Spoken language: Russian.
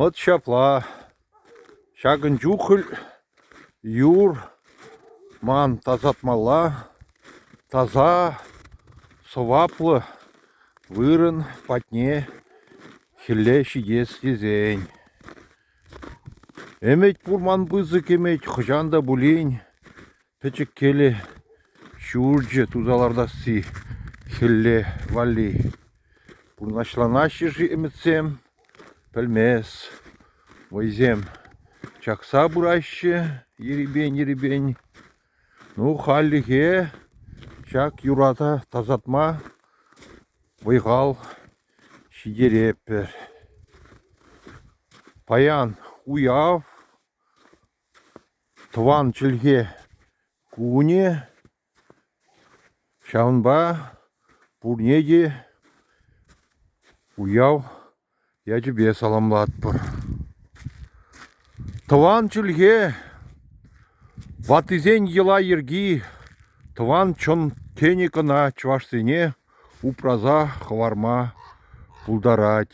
От шапла. Шагын жухыль, юр, ман тазатмала, таза, соваплы, вырын, патне, хилле шидес дезень. Эмет пурман бызык эмет, хыжанда булень, печек келе, шурджы тузаларда си, хилле вали. Пурнашланаши жи эметсем, пельмес, войзем. Чакса бурайшы, еребень. Ну, халлиге, чак юрата тазатма, вайгал, шидереппер. Паян уяв, тван чілге куне, шаунба, пурнеге, уяв, я тебе саламлатпыр. Тван чілге, ватызен ела ерги, тван чон тенекана чвашсене упраза хварма пулдарать.